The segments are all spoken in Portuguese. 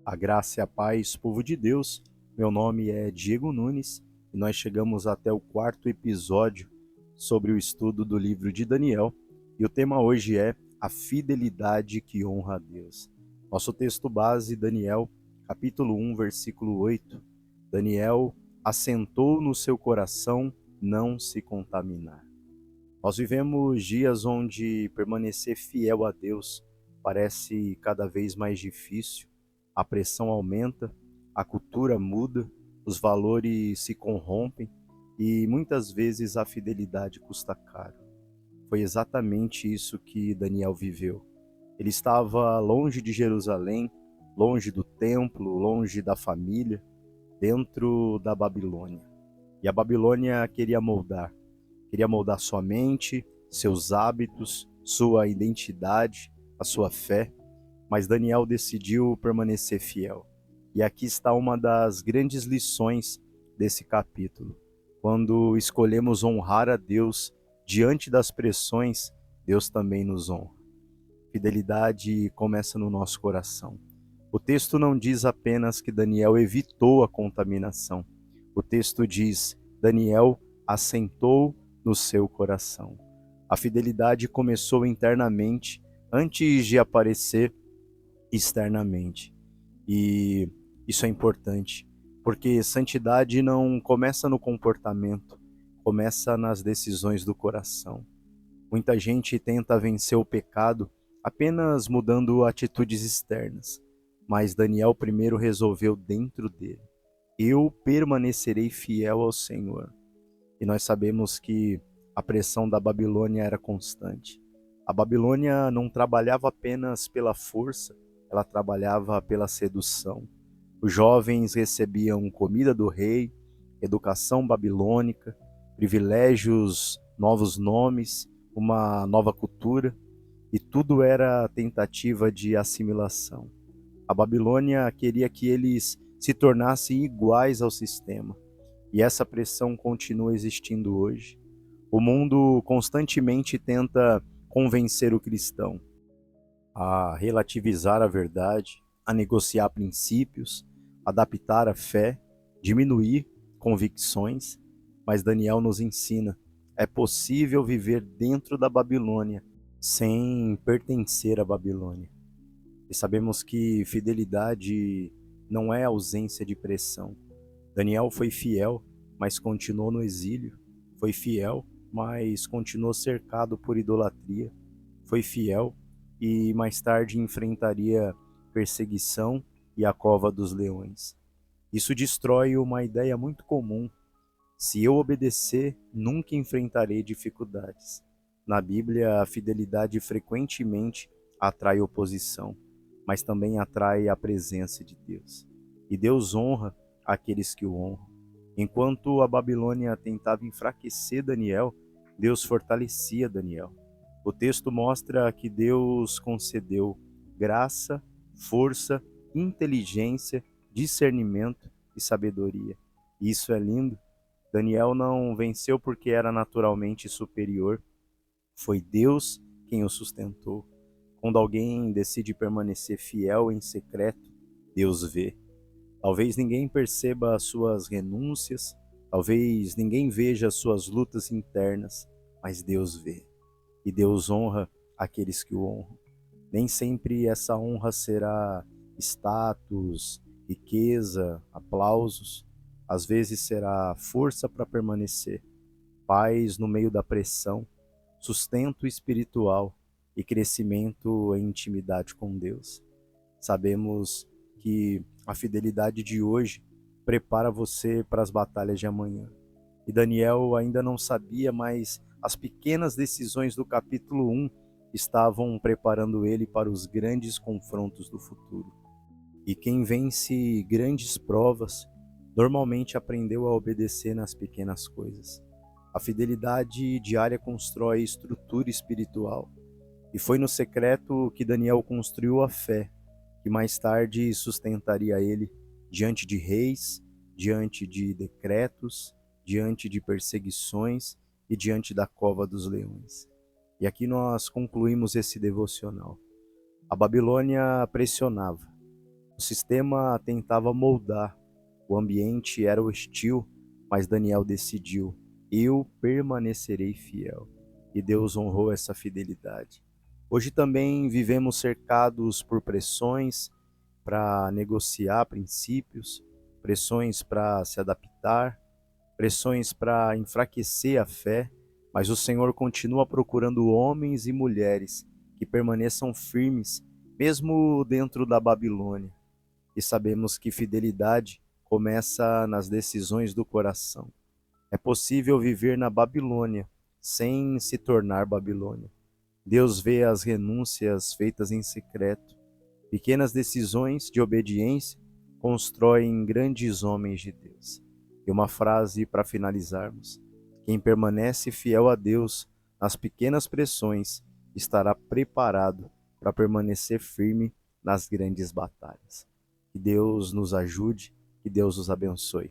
A graça e a paz, povo de Deus. Meu nome é Diego Nunes e nós chegamos até o quarto episódio sobre o estudo do livro de Daniel. E o tema hoje é a fidelidade que honra a Deus. Nosso texto base, Daniel, capítulo 1, versículo 8. Daniel assentou no seu coração não se contaminar. Nós vivemos dias onde permanecer fiel a Deus parece cada vez mais difícil. A pressão aumenta, a cultura muda, os valores se corrompem e muitas vezes a fidelidade custa caro. Foi exatamente isso que Daniel viveu. Ele estava longe de Jerusalém, longe do templo, longe da família, dentro da Babilônia. E a Babilônia queria moldar sua mente, seus hábitos, sua identidade, a sua fé, mas Daniel decidiu permanecer fiel. E aqui está uma das grandes lições desse capítulo. Quando escolhemos honrar a Deus diante das pressões, Deus também nos honra. Fidelidade começa no nosso coração. O texto não diz apenas que Daniel evitou a contaminação. O texto diz: Daniel assentou no seu coração. A fidelidade começou internamente antes de aparecer externamente. E isso é importante, porque santidade não começa no comportamento, começa nas decisões do coração. Muita gente tenta vencer o pecado apenas mudando atitudes externas, mas Daniel primeiro resolveu dentro dele: eu permanecerei fiel ao Senhor. E nós sabemos que a pressão da Babilônia era constante. A Babilônia não trabalhava apenas pela força, ela trabalhava pela sedução. Os jovens recebiam comida do rei, educação babilônica, privilégios, novos nomes, uma nova cultura, e tudo era tentativa de assimilação. A Babilônia queria que eles se tornassem iguais ao sistema, e essa pressão continua existindo hoje. O mundo constantemente tenta convencer o cristão a relativizar a verdade, a negociar princípios, adaptar a fé, diminuir convicções, mas Daniel nos ensina: é possível viver dentro da Babilônia sem pertencer à Babilônia. E sabemos que fidelidade não é ausência de pressão. Daniel foi fiel, mas continuou no exílio. Foi fiel, mas continuou cercado por idolatria. Foi fiel e mais tarde enfrentaria perseguição e a cova dos leões. Isso destrói uma ideia muito comum: se eu obedecer, nunca enfrentarei dificuldades. Na Bíblia, a fidelidade frequentemente atrai oposição, mas também atrai a presença de Deus. E Deus honra aqueles que o honram. Enquanto a Babilônia tentava enfraquecer Daniel, Deus fortalecia Daniel. O texto mostra que Deus concedeu graça, força, inteligência, discernimento e sabedoria. E isso é lindo. Daniel não venceu porque era naturalmente superior. Foi Deus quem o sustentou. Quando alguém decide permanecer fiel em secreto, Deus vê. Talvez ninguém perceba as suas renúncias, talvez ninguém veja as suas lutas internas, mas Deus vê. E Deus honra aqueles que o honram. Nem sempre essa honra será status, riqueza, aplausos. Às vezes será força para permanecer, paz no meio da pressão, sustento espiritual e crescimento em intimidade com Deus. Sabemos que a fidelidade de hoje prepara você para as batalhas de amanhã. E Daniel ainda não sabia, mas as pequenas decisões do capítulo 1 estavam preparando ele para os grandes confrontos do futuro. E quem vence grandes provas normalmente aprendeu a obedecer nas pequenas coisas. A fidelidade diária constrói estrutura espiritual. E foi no secreto que Daniel construiu a fé, que mais tarde sustentaria ele diante de reis, diante de decretos, diante de perseguições e diante da cova dos leões. E aqui nós concluímos esse devocional. A Babilônia pressionava, O sistema tentava moldar, o ambiente era hostil, mas Daniel decidiu: eu permanecerei fiel. E Deus honrou essa fidelidade. Hoje também vivemos cercados por pressões para negociar princípios, pressões para se adaptar, pressões para enfraquecer a fé, mas o Senhor continua procurando homens e mulheres que permaneçam firmes, mesmo dentro da Babilônia. E sabemos que fidelidade começa nas decisões do coração. É possível viver na Babilônia sem se tornar Babilônia. Deus vê as renúncias feitas em secreto. Pequenas decisões de obediência constroem grandes homens de Deus. E uma frase para finalizarmos: quem permanece fiel a Deus nas pequenas pressões estará preparado para permanecer firme nas grandes batalhas. Que Deus nos ajude, que Deus nos abençoe.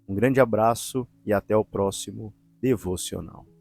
Um grande abraço e até o próximo devocional.